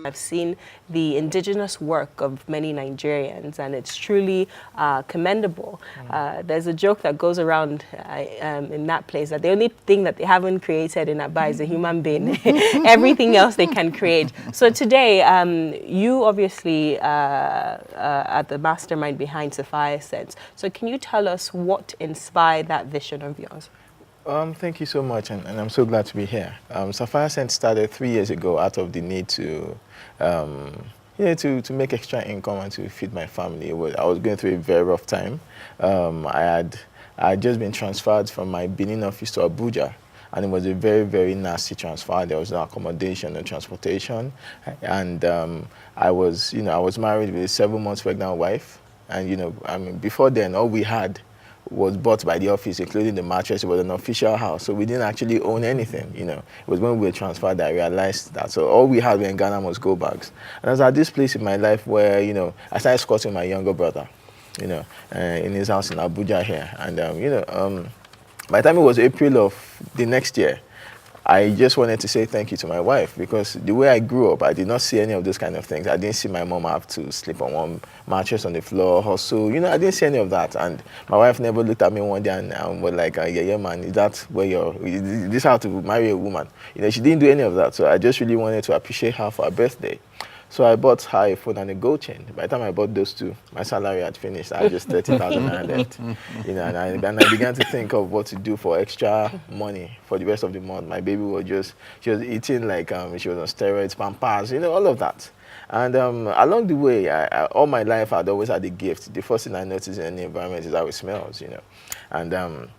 I've seen the indigenous work of many Nigerians, and it's truly commendable. There's a joke that goes around in that place that the only thing that they haven't created in Aba is a human being. Everything else they can create. So today, you obviously are the mastermind behind Sapphire Sense. So can you tell us what inspired that vision of yours? Thank you so much, and I'm so glad to be here. Sapphire Sense started 3 years ago out of the need to, to make extra income and to feed my family. I was going through a very rough time. I had just been transferred from my Benin office to Abuja, and it was a very, very nasty transfer. There was no accommodation, no transportation, and I was married with a 7 months pregnant wife, and before then, all we had was bought by the office, including the mattress. It was an official house, so we didn't actually own anything. It was when we were transferred that I realized that. So all we had in Ghana was go bags. And I was at this place in my life where, I started squatting my younger brother, in his house in Abuja here. And, by the time it was April of the next year, I just wanted to say thank you to my wife, because the way I grew up, I did not see any of those kind of things. I didn't see my mom have to sleep on one mattress on the floor, hustle. I didn't see any of that. And my wife never looked at me one day and was like, yeah, man, is that where is this how to marry a woman? She didn't do any of that. So I just really wanted to appreciate her for her birthday. So I bought her a phone and a gold chain. By the time I bought those two, my salary had finished. I had just 30,000 left. And I began to think of what to do for extra money for the rest of the month. My baby she was eating like she was on steroids, Pampers, all of that. And along the way, all my life, I'd always had a gift. The first thing I noticed in any environment is how it smells, And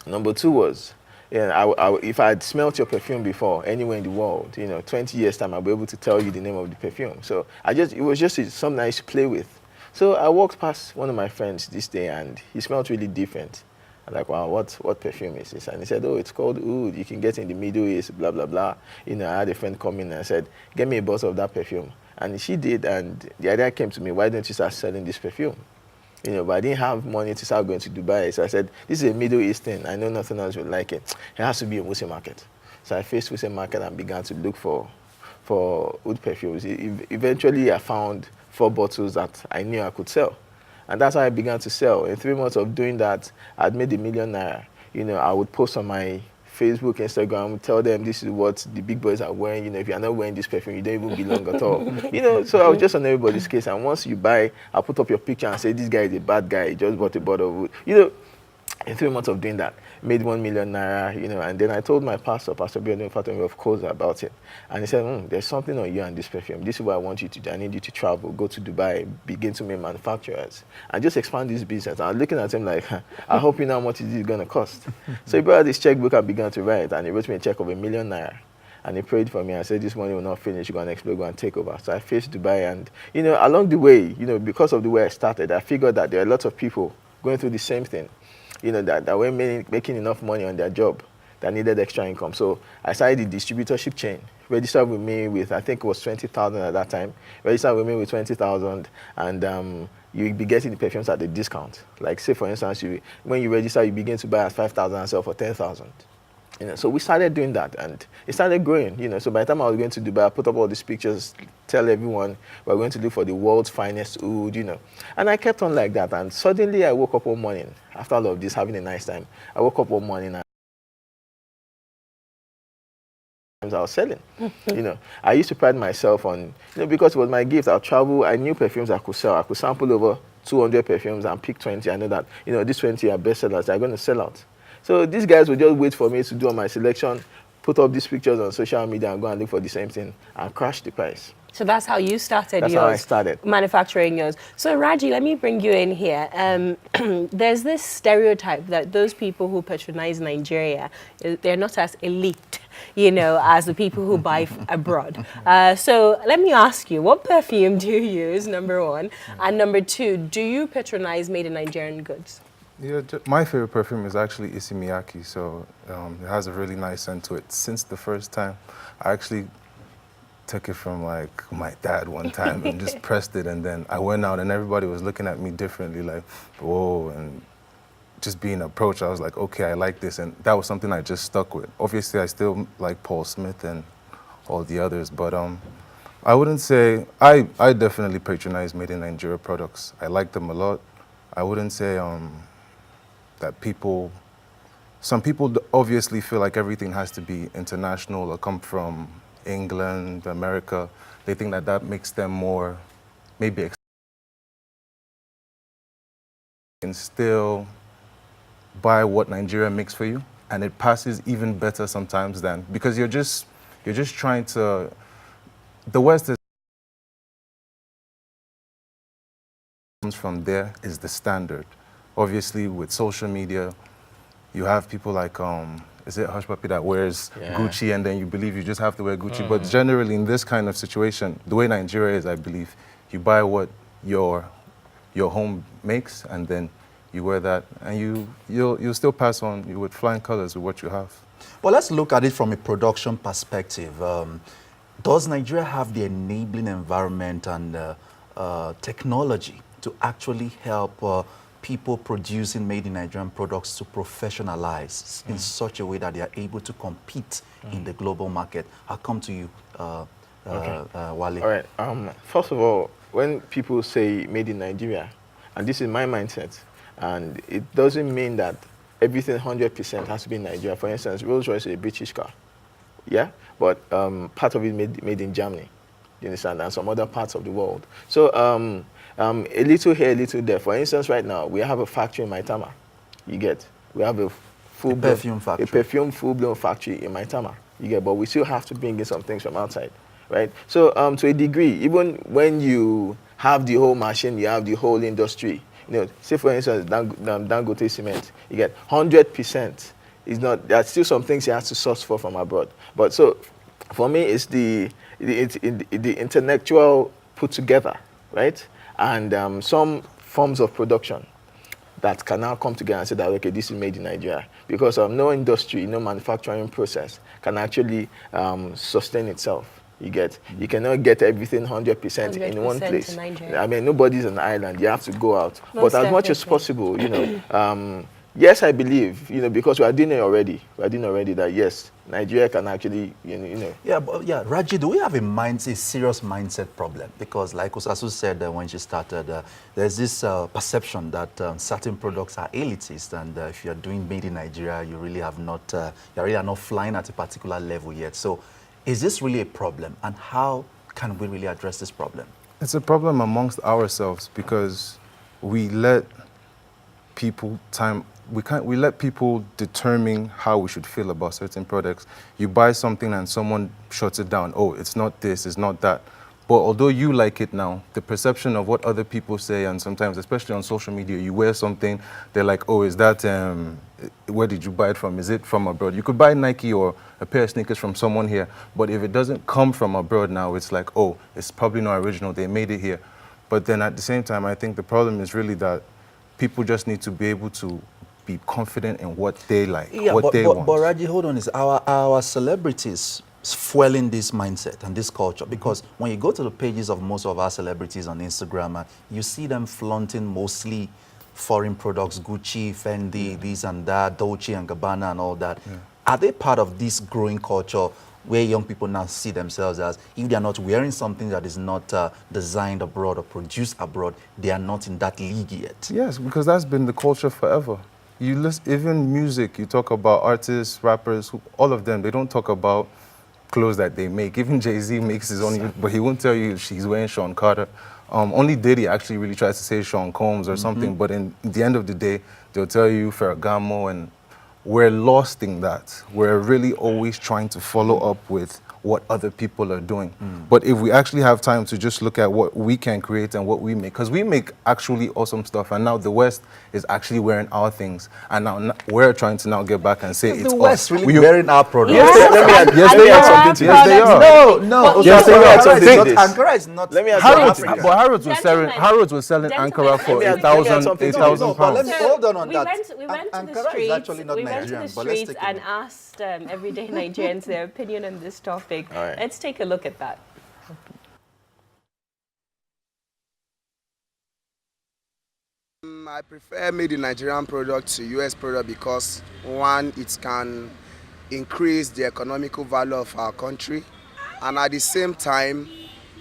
number two was, if I had smelt your perfume before anywhere in the world, 20 years time, I'll be able to tell you the name of the perfume. So it was just something I used to play with. So I walked past one of my friends this day, and he smelled really different. I'm like, wow, what perfume is this? And he said, oh, it's called Oud. You can get it in the Middle East, blah, blah, blah. I had a friend come in and said, get me a bottle of that perfume. And she did, and the idea came to me, why don't you start selling this perfume? But I didn't have money to start going to Dubai. So I said, this is a Middle East thing. I know nothing else would like it. It has to be a Muslim market. So I faced Muslim market and began to look for oud perfumes. Eventually, I found 4 bottles that I knew I could sell. And that's how I began to sell. In 3 months of doing that, I'd made ₦1 million. I would post on my Facebook, Instagram, tell them this is what the big boys are wearing. If you're not wearing this perfume, you don't even belong at all. So I was just on everybody's case. And once you buy, I'll put up your picture and say, this guy is a bad guy. He just bought a bottle of wood. In 3 months of doing that, made ₦1 million, and then I told my pastor, Pastor Biodun Fatomi of course, about it. And he said, there's something on you and this perfume. This is what I want you to do. I need you to travel, go to Dubai, begin to make manufacturers, and just expand this business. And I was looking at him like, I hope you know how much this is going to cost. So he brought out this checkbook and began to write, and he wrote me a check of ₦1 million. And he prayed for me and said, this money will not finish, you're going to explode, go and take over. So I faced Dubai, and, along the way, because of the way I started, I figured that there are lots of people going through the same thing. That were making enough money on their job that needed extra income. So I started the distributorship chain. Registered with me with, I think it was 20,000 at that time. Registered with me with 20,000, and you'll be getting the perfumes at a discount. Like, say, for instance, when you register, you begin to buy at 5,000 and sell for 10,000. So we started doing that, and it started growing. So by the time I was going to Dubai, I put up all these pictures, tell everyone we're going to look for the world's finest oud, And I kept on like that, and suddenly I woke up one morning, after all of this, having a nice time. I woke up one morning and I was selling. I used to pride myself on, because it was my gift. I'll travel, I knew perfumes I could sell. I could sample over 200 perfumes and pick 20. I know that, these 20 are bestsellers. They're going to sell out. So these guys would just wait for me to do my selection, put up these pictures on social media and go and look for the same thing and crash the price. So that's how you started That's how I started. Manufacturing yours. So Raji, let me bring you in here. There's this stereotype that those people who patronize Nigeria, they're not as elite, as the people who buy abroad. So let me ask you, what perfume do you use, number one? And number two, do you patronize made in Nigerian goods? Yeah, my favorite perfume is actually Issey Miyake, so it has a really nice scent to it. Since the first time, I actually took it from like my dad one time and just pressed it, and then I went out and everybody was looking at me differently, like, whoa, and just being approached, I was like, okay, I like this, and that was something I just stuck with. Obviously, I still like Paul Smith and all the others, but I wouldn't say, I definitely patronize made in Nigeria products. I like them a lot. I wouldn't say that some people obviously feel like everything has to be international or come from England, America. They think that that makes them more, maybe can still buy what Nigeria makes for you, and it passes even better sometimes than, because you're just trying to, the West is, comes from there is the standard. Obviously, with social media, you have people like, is it Hush Puppy that wears Gucci, and then you believe you just have to wear Gucci. But generally, in this kind of situation, the way Nigeria is, I believe, you buy what your home makes, and then you wear that, and you'll still pass on you with flying colors with what you have. Well, let's look at it from a production perspective. Does Nigeria have the enabling environment and technology to actually help people producing made in Nigerian products to professionalize in such a way that they are able to compete in the global market? I'll come to you, Wale. All right. First of all, when people say made in Nigeria, and this is my mindset, and it doesn't mean that everything 100% has to be in Nigeria. For instance, Rolls-Royce is a British car, yeah? But part of it made in Germany, you understand, and some other parts of the world. So a little here, a little there. For instance, right now, we have a factory in Maitama, you get. We have a perfume factory. A perfume full-blown factory in Maitama, you get, but we still have to bring in some things from outside, right? So to a degree, even when you have the whole machine, you have the whole industry, you know, say for instance, Dangote cement, you get 100%. Is not, there are still some things you have to source from abroad. But so, for me, it's the intellectual put together, right? And some forms of production that can now come together and say that, okay, this is made in Nigeria. Because no industry, no manufacturing process can actually sustain itself. You get, you cannot get everything 100% in one place. I mean, nobody's an island. You have to go out. Most but as much as possible, you know, yes, I believe, you know, because we are doing it already. We are doing already that, yes, Nigeria can actually, you know. Yeah, but yeah, Raji, do we have a serious mindset problem? Because like Osasu said when she started, there's this perception that certain products are elitist, and if you're doing made in Nigeria, you really have not, you really are not flying at a particular level yet. So is this really a problem, and how can we really address this problem? It's a problem amongst ourselves because we let people we let people determine how we should feel about certain products. You buy something and someone shuts it down. Oh, it's not this, it's not that. But although you like it now, the perception of what other people say, and sometimes, especially on social media, you wear something, they're like, oh, is that, where did you buy it from? Is it from abroad? You could buy Nike or a pair of sneakers from someone here, but if it doesn't come from abroad now, it's like, oh, it's probably not original, they made it here. But then at the same time, I think the problem is really that people just need to be able to be confident in what they like, what they want. But Raji, hold on, is our celebrities fueling this mindset and this culture? Because when you go to the pages of most of our celebrities on Instagram, you see them flaunting mostly foreign products, Gucci, Fendi, this and that, Dolce and Gabbana and all that. Are they part of this growing culture where young people now see themselves as, if they are not wearing something that is not designed abroad or produced abroad, they are not in that league yet? Yes, because that's been the culture forever. You listen, even music, you talk about artists, rappers, all of them, they don't talk about clothes that they make. Even Jay-Z makes his own, but he won't tell you he's wearing Sean Carter. Only Diddy actually really tries to say Sean Combs or something, but in the end of the day, they'll tell you Ferragamo, and we're lost in that. We're really always trying to follow up with what other people are doing. But if we actually have time to just look at what we can create and what we make, because we make actually awesome stuff, and now the West is actually wearing our things, and now we're trying to now get back and say it's the West us. really wearing our products. Yes, they are something to Yes, they are. No. Yes, they are something to this. Ankara is not. Let me ask Harrods, Africa. but Harrods was selling Ankara for Gentlemen, 8,000 but let me pounds. hold on we that. went to the Ankara is streets. actually not We went to Nigerian, the but let's streets take and it. asked everyday Nigerians their opinion on this topic. All right. Let's take a look at that. I prefer made in Nigerian product to US product because, one, it can increase the economical value of our country, and at the same time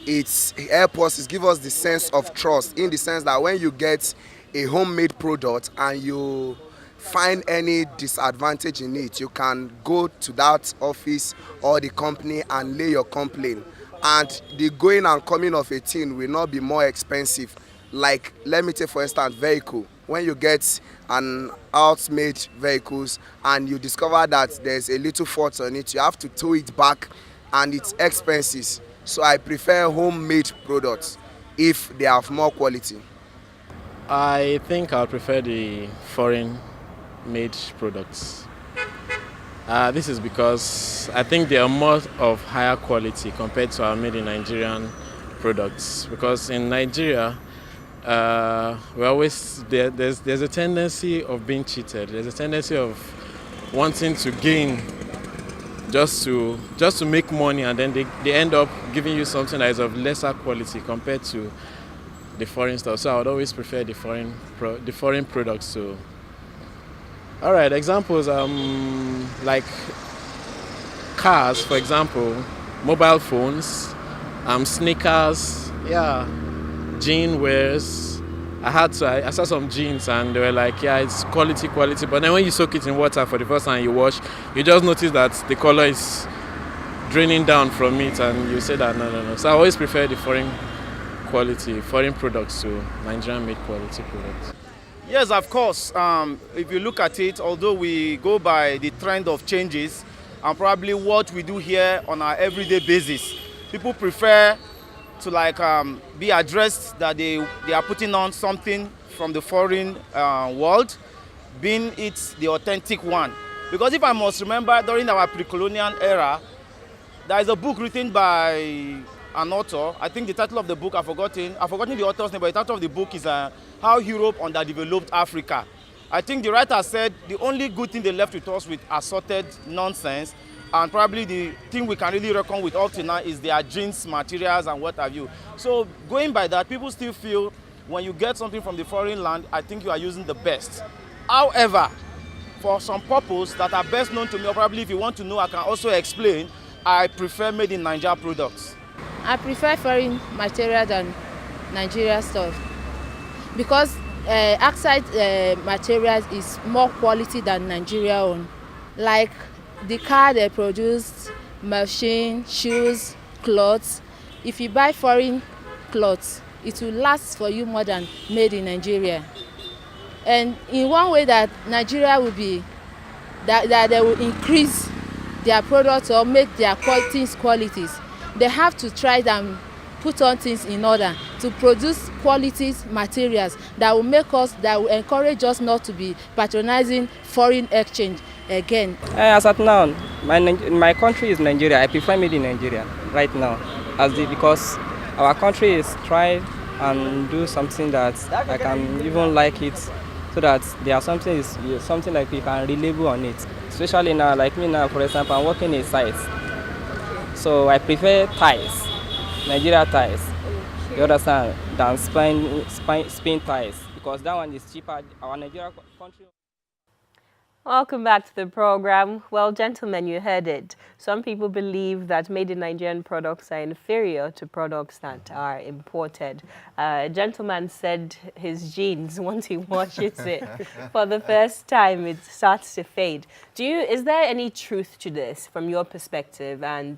it's help us, it give us the sense of trust, in the sense that when you get a homemade product and you find any disadvantage in it, you can go to that office or the company and lay your complaint, and the going and coming of a thing will not be more expensive. Like, let me take for instance vehicle. When you get an out-made vehicles and you discover that there's a little fault on it, you have to tow it back and it's expenses. So I prefer homemade products if they have more quality. I think I'll prefer the foreign-made products. This is because I think they are more of higher quality compared to our made in Nigerian products. Because in Nigeria, we always there's a tendency of being cheated. There's a tendency of wanting to gain just to make money, and then they end up giving you something that is of lesser quality compared to the foreign stuff. So I would always prefer the foreign products. So, all right, examples like cars, for example, mobile phones, sneakers, yeah, jean wears. I saw some jeans and they were like, yeah, it's quality, but then when you soak it in water for the first time you wash, you just notice that the color is draining down from it, and you say that no. So I always prefer the foreign products to Nigerian made quality products. Yes, of course. If you look at it, although we go by the trend of changes and probably what we do here on our everyday basis, people prefer to be addressed that they are putting on something from the foreign world, being it the authentic one. Because if I must remember, during our pre-colonial era, there is a book written by an author. I think the title of the book, I've forgotten the author's name, but the title of the book is How Europe Underdeveloped Africa. I think the writer said the only good thing they left with us with assorted nonsense, and probably the thing we can really reckon with up to now is their jeans materials and what have you. So going by that, people still feel when you get something from the foreign land, I think you are using the best. However, for some purpose that are best known to me, or probably if you want to know, I can also explain, I prefer made in Nigeria products. I prefer foreign material than Nigeria stuff because outside materials is more quality than Nigeria own. Like the car they produce, machine, shoes, clothes. If you buy foreign clothes, it will last for you more than made in Nigeria. And in one way that Nigeria will be, that they will increase their products or make their qualities. They have to try and put on things in order to produce quality materials that will encourage us not to be patronizing foreign exchange again. As at now, my country is Nigeria. I prefer made in Nigeria right now, because our country is trying and do something that I can even like it, so that there are something like we can relabel on it. Especially now, like me now, for example, I'm working in sites. So I prefer ties, Nigeria ties, you understand, than Spain ties, because that one is cheaper. Our Nigeria country. Welcome back to the program. Well, gentlemen, you heard it. Some people believe that made in Nigerian products are inferior to products that are imported. A gentleman said his jeans, once he washes it for the first time, it starts to fade. Is there any truth to this from your perspective? And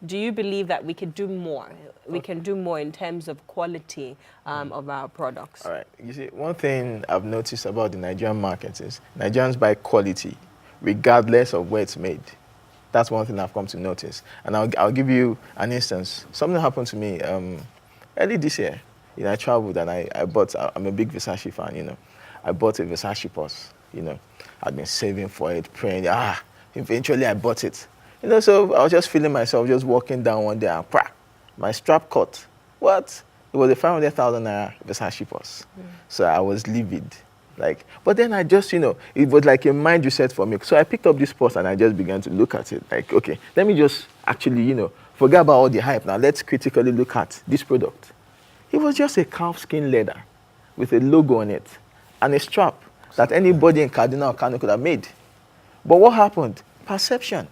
do you believe that we can do more? We can do more in terms of quality of our products? All right. You see, one thing I've noticed about the Nigerian market is Nigerians buy quality regardless of where it's made. That's one thing I've come to notice. And I'll give you an instance. Something happened to me early this year. I traveled and I bought, I'm a big Versace fan, I bought a Versace purse, I'd been saving for it, praying, eventually I bought it. So I was just feeling myself just walking down one day and crack, my strap cut. What? It was a 500,000 naira Versace purse. So I was livid. But then I just, it was like a mind reset for me. So I picked up this purse and I just began to look at it. Okay, let me just actually, forget about all the hype now. Let's critically look at this product. It was just a calfskin leather with a logo on it and a strap that anybody in Kaduna or Kano could have made. But what happened? Perception.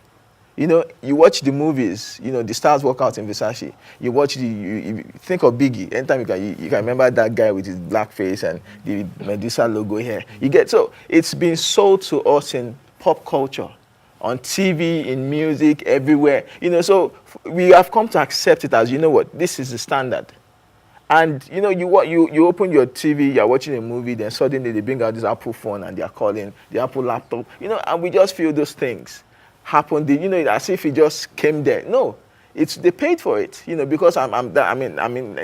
You know, you watch the movies, you know, the stars walk out in Versace. You watch you think of Biggie. Anytime you can remember that guy with his black face and the Medusa logo here. You get, so it's been sold to us in pop culture, on TV, in music, everywhere. You know, so we have come to accept it as, you know what, this is the standard. And you know, you open your TV, you're watching a movie, then suddenly they bring out this Apple phone and they're calling the Apple laptop. You know, and we just feel those things happen. You know, as if it just came there. No, they paid for it. You know, because I'm in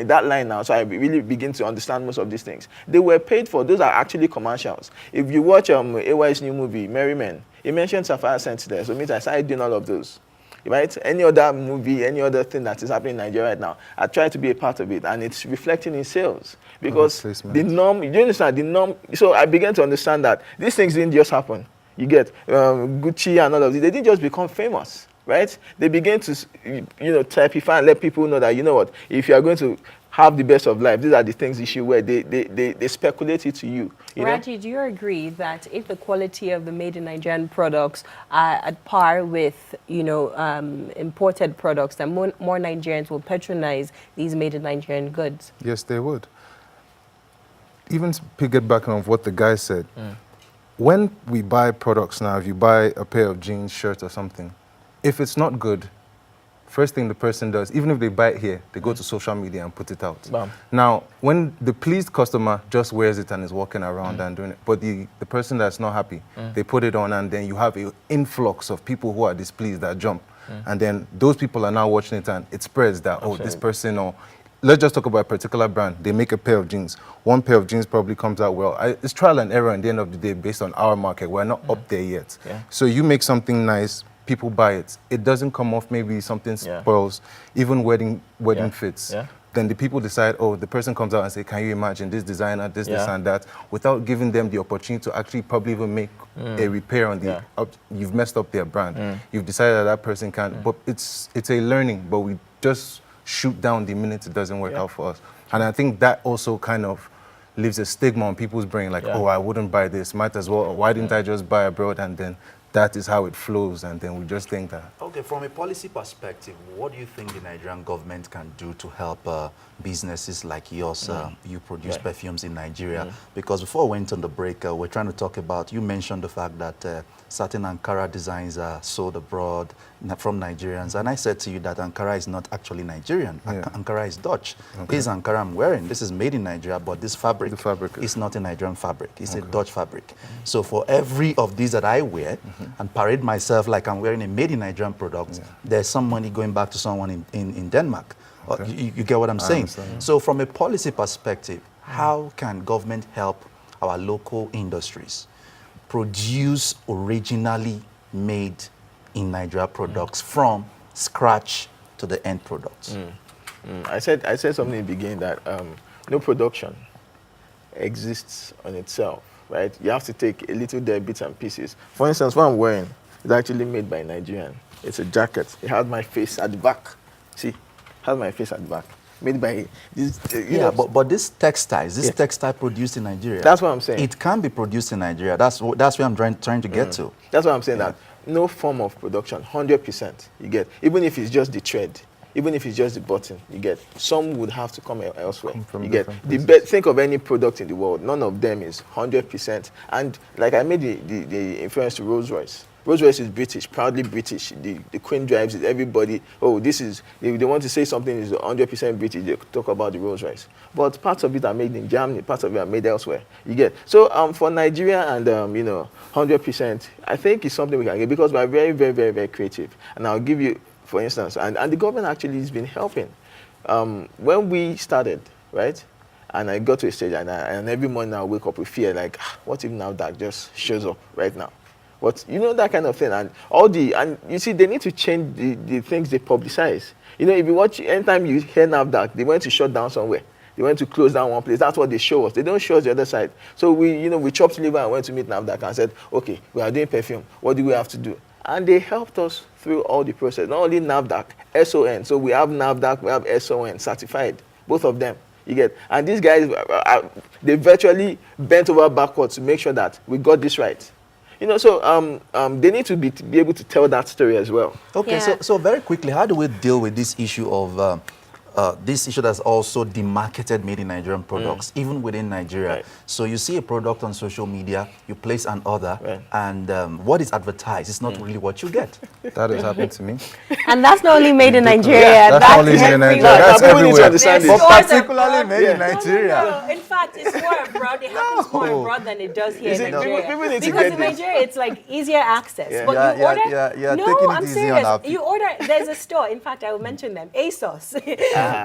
that line now, so I really begin to understand most of these things. They were paid for. Those are actually commercials. If you watch AY's new movie, Merry Men, it mentions Sapphire Scent there. So I started doing all of those. Right? Any other movie, any other thing that is happening in Nigeria right now, I try to be a part of it, and it's reflecting in sales. Because the norm, you understand, the norm, so I began to understand that these things didn't just happen. You get Gucci and all of this, they didn't just become famous, right? They began to, you know, typify and let people know that, you know what, if you are going to have the best of life, these are the things you should wear. They speculate it to you. Raji, do you agree that if the quality of the made in Nigerian products are at par with, you know, imported products, then more Nigerians will patronize these made in Nigerian goods? Yes, they would. Even to piggyback on what the guy said, when we buy products now, if you buy a pair of jeans, shirt or something, if it's not good, first thing the person does, even if they buy it here, they go to social media and put it out. Bam. Now, when the pleased customer just wears it and is walking around and doing it, but the person that's not happy, they put it on, and then you have an influx of people who are displeased that jump. And then those people are now watching it and it spreads that, oh, this person, or let's just talk about a particular brand. They make a pair of jeans. One pair of jeans probably comes out well. It's trial and error at the end of the day based on our market. We're not up there yet. So you make something nice, people buy it. It doesn't come off, maybe something spoils, even wedding fits. Then the people decide, oh, the person comes out and say, can you imagine this designer, this and that, without giving them the opportunity to actually probably even make a repair on the, you've messed up their brand. You've decided that person can't, but it's a learning, but we just shoot down the minute it doesn't work out for us. And I think that also kind of leaves a stigma on people's brain, like, oh, I wouldn't buy this, might as well, why didn't I just buy abroad? And then that is how it flows, and then we just think that. Okay, from a policy perspective, what do you think the Nigerian government can do to help businesses like yours? You produce perfumes in Nigeria. Because before we went on the break, we're trying to talk about, you mentioned the fact that certain Ankara designs are sold abroad from Nigerians. And I said to you that Ankara is not actually Nigerian. Ankara is Dutch. This Ankara I'm wearing, this is made in Nigeria, but this fabric, is not a Nigerian fabric. It's a Dutch fabric. So for every of these that I wear, and parade myself like I'm wearing a made in Nigerian product, there's some money going back to someone in Denmark. You get what I'm saying? So from a policy perspective, how can government help our local industries produce originally made in Nigeria products from scratch to the end products? I said something in the beginning that no production exists on itself. Right? You have to take a little there, bits and pieces. For instance, what I'm wearing is actually made by a Nigerian. It's a jacket. It has my face at the back. See? It has my face at the back. Made by this. But this textile produced in Nigeria. That's what I'm saying. It can be produced in Nigeria. That's where I'm trying to get to. That's what I'm saying. That no form of production, 100%. You get, even if it's just the thread. Even if it's just the button, you get, some would have to come elsewhere. You get, think of any product in the world, none of them is 100%. And like I made the inference to Rolls-Royce. Rolls-Royce is British, proudly British. The Queen drives it, everybody, oh, this is, if they want to say something is 100% British, they talk about the Rolls-Royce. But parts of it are made in Germany, parts of it are made elsewhere. You get, so for Nigeria and, 100%, I think it's something we can get because we're very, very, very, very creative. And I'll give you, for instance, and the government actually has been helping. When we started, right, and I got to a stage, and every morning I wake up with fear, like, what if now that just shows up right now? What, that kind of thing. And you see, they need to change the things they publicize. If you watch, anytime you hear NAFDAC, they went to shut down somewhere. They went to close down one place. That's what they show us. They don't show us the other side. So we chopped liver and went to meet NAFDAC and said, okay, we are doing perfume. What do we have to do? And they helped us through all the process. Not only NAFDAC, SON. So we have NAFDAC, we have SON certified, both of them. You get, and these guys, they virtually bent over backwards to make sure that we got this right. You know, so they need to be able to tell that story as well. Okay, Yeah. so very quickly, how do we deal with this issue of this issue that's also demarketed made in Nigerian products, even within Nigeria? Right. So you see a product on social media, you place an order, Right. and what is advertised is not really what you get. That has happened to me. And that's not only made in Nigeria. That's not only made in Nigeria. That's People need to everywhere. understand There's this. stores particularly abroad. made in No, no, Nigeria. no. In fact, it's more abroad. It happens more abroad than it does here You see, in Nigeria. people need to because get in this. Nigeria, it's like easier access. Yeah. But Yeah, you yeah, order. yeah, yeah, No, taking it I'm easy serious. on our You order. There's a store. In fact, I will mention them. ASOS.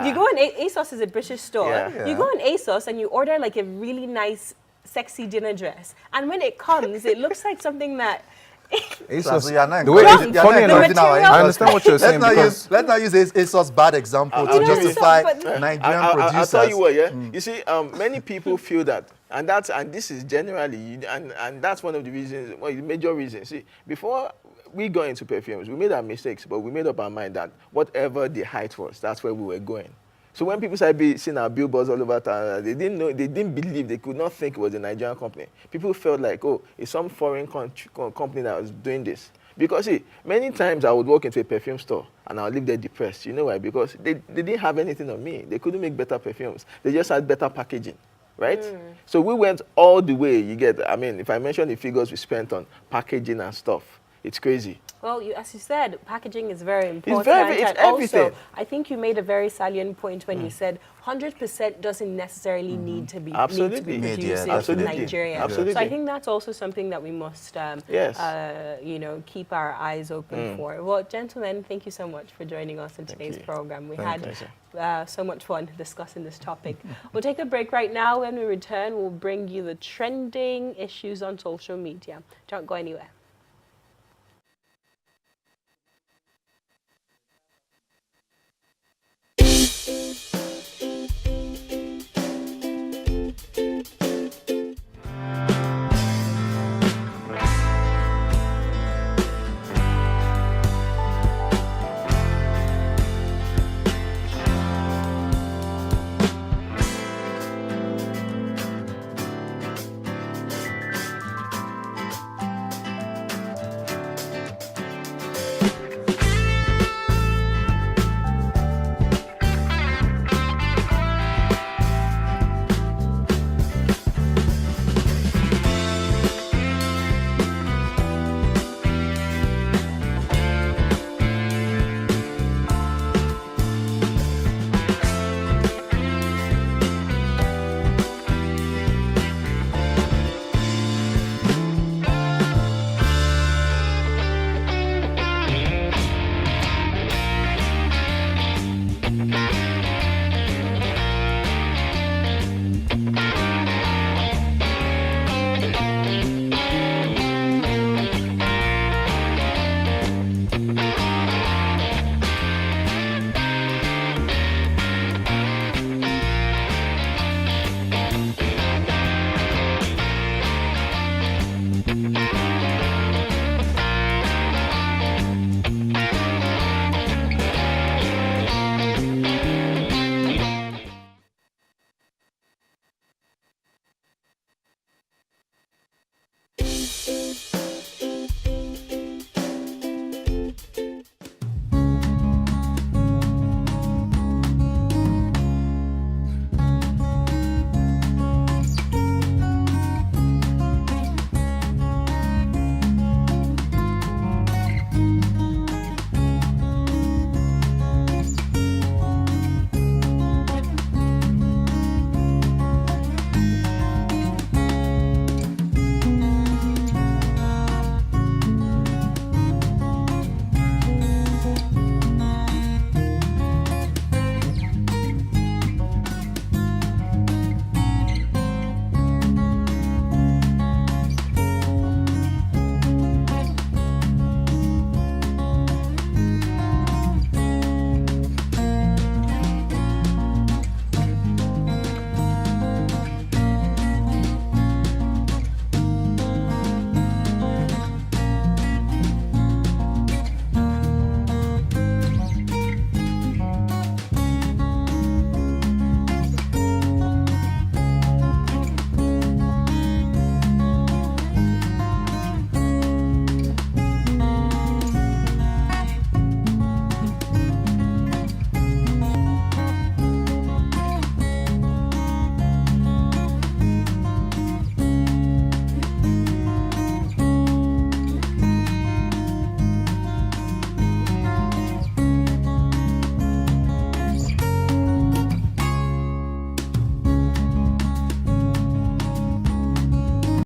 You go on ASOS is a British store. Yeah. You go on ASOS and you order like a really nice, sexy dinner dress, and when it comes, it looks like something that. So you are not The way encouraging- it's you are funny not enough, encouraging our material- I understand what you're saying because let's not use ASOS bad example to You know, justify but- Nigerian I'll producers. tell you what, yeah. You see, many people feel that, and this is generally, and that's one of the reasons, well, the major reasons. See, before we go into perfumes, we made our mistakes, but we made up our mind that whatever the height was, that's where we were going. So when people started seeing our billboards all over town, they didn't know, they didn't believe, they could not think it was a Nigerian company. People felt like, oh, it's some foreign company that was doing this. Because see, many times I would walk into a perfume store and I'll leave there depressed. You know why? Because they didn't have anything on me. They couldn't make better perfumes. They just had better packaging, right? So we went all the way. You get, I mean, if I mention the figures we spent on packaging and stuff, it's crazy. Well, as you said, packaging is very important. it's and also, everything. I think you made a very salient point when you said 100% doesn't necessarily need to be Absolutely. produced Yeah, in absolutely. Nigeria. Absolutely. So I think that's also something that we must, Yes. you know, keep our eyes open for. Well, gentlemen, thank you so much for joining us in today's you. program. We Thank had so much fun discussing this topic. We'll take a break right now. When we return, we'll bring you the trending issues on social media. Don't go anywhere.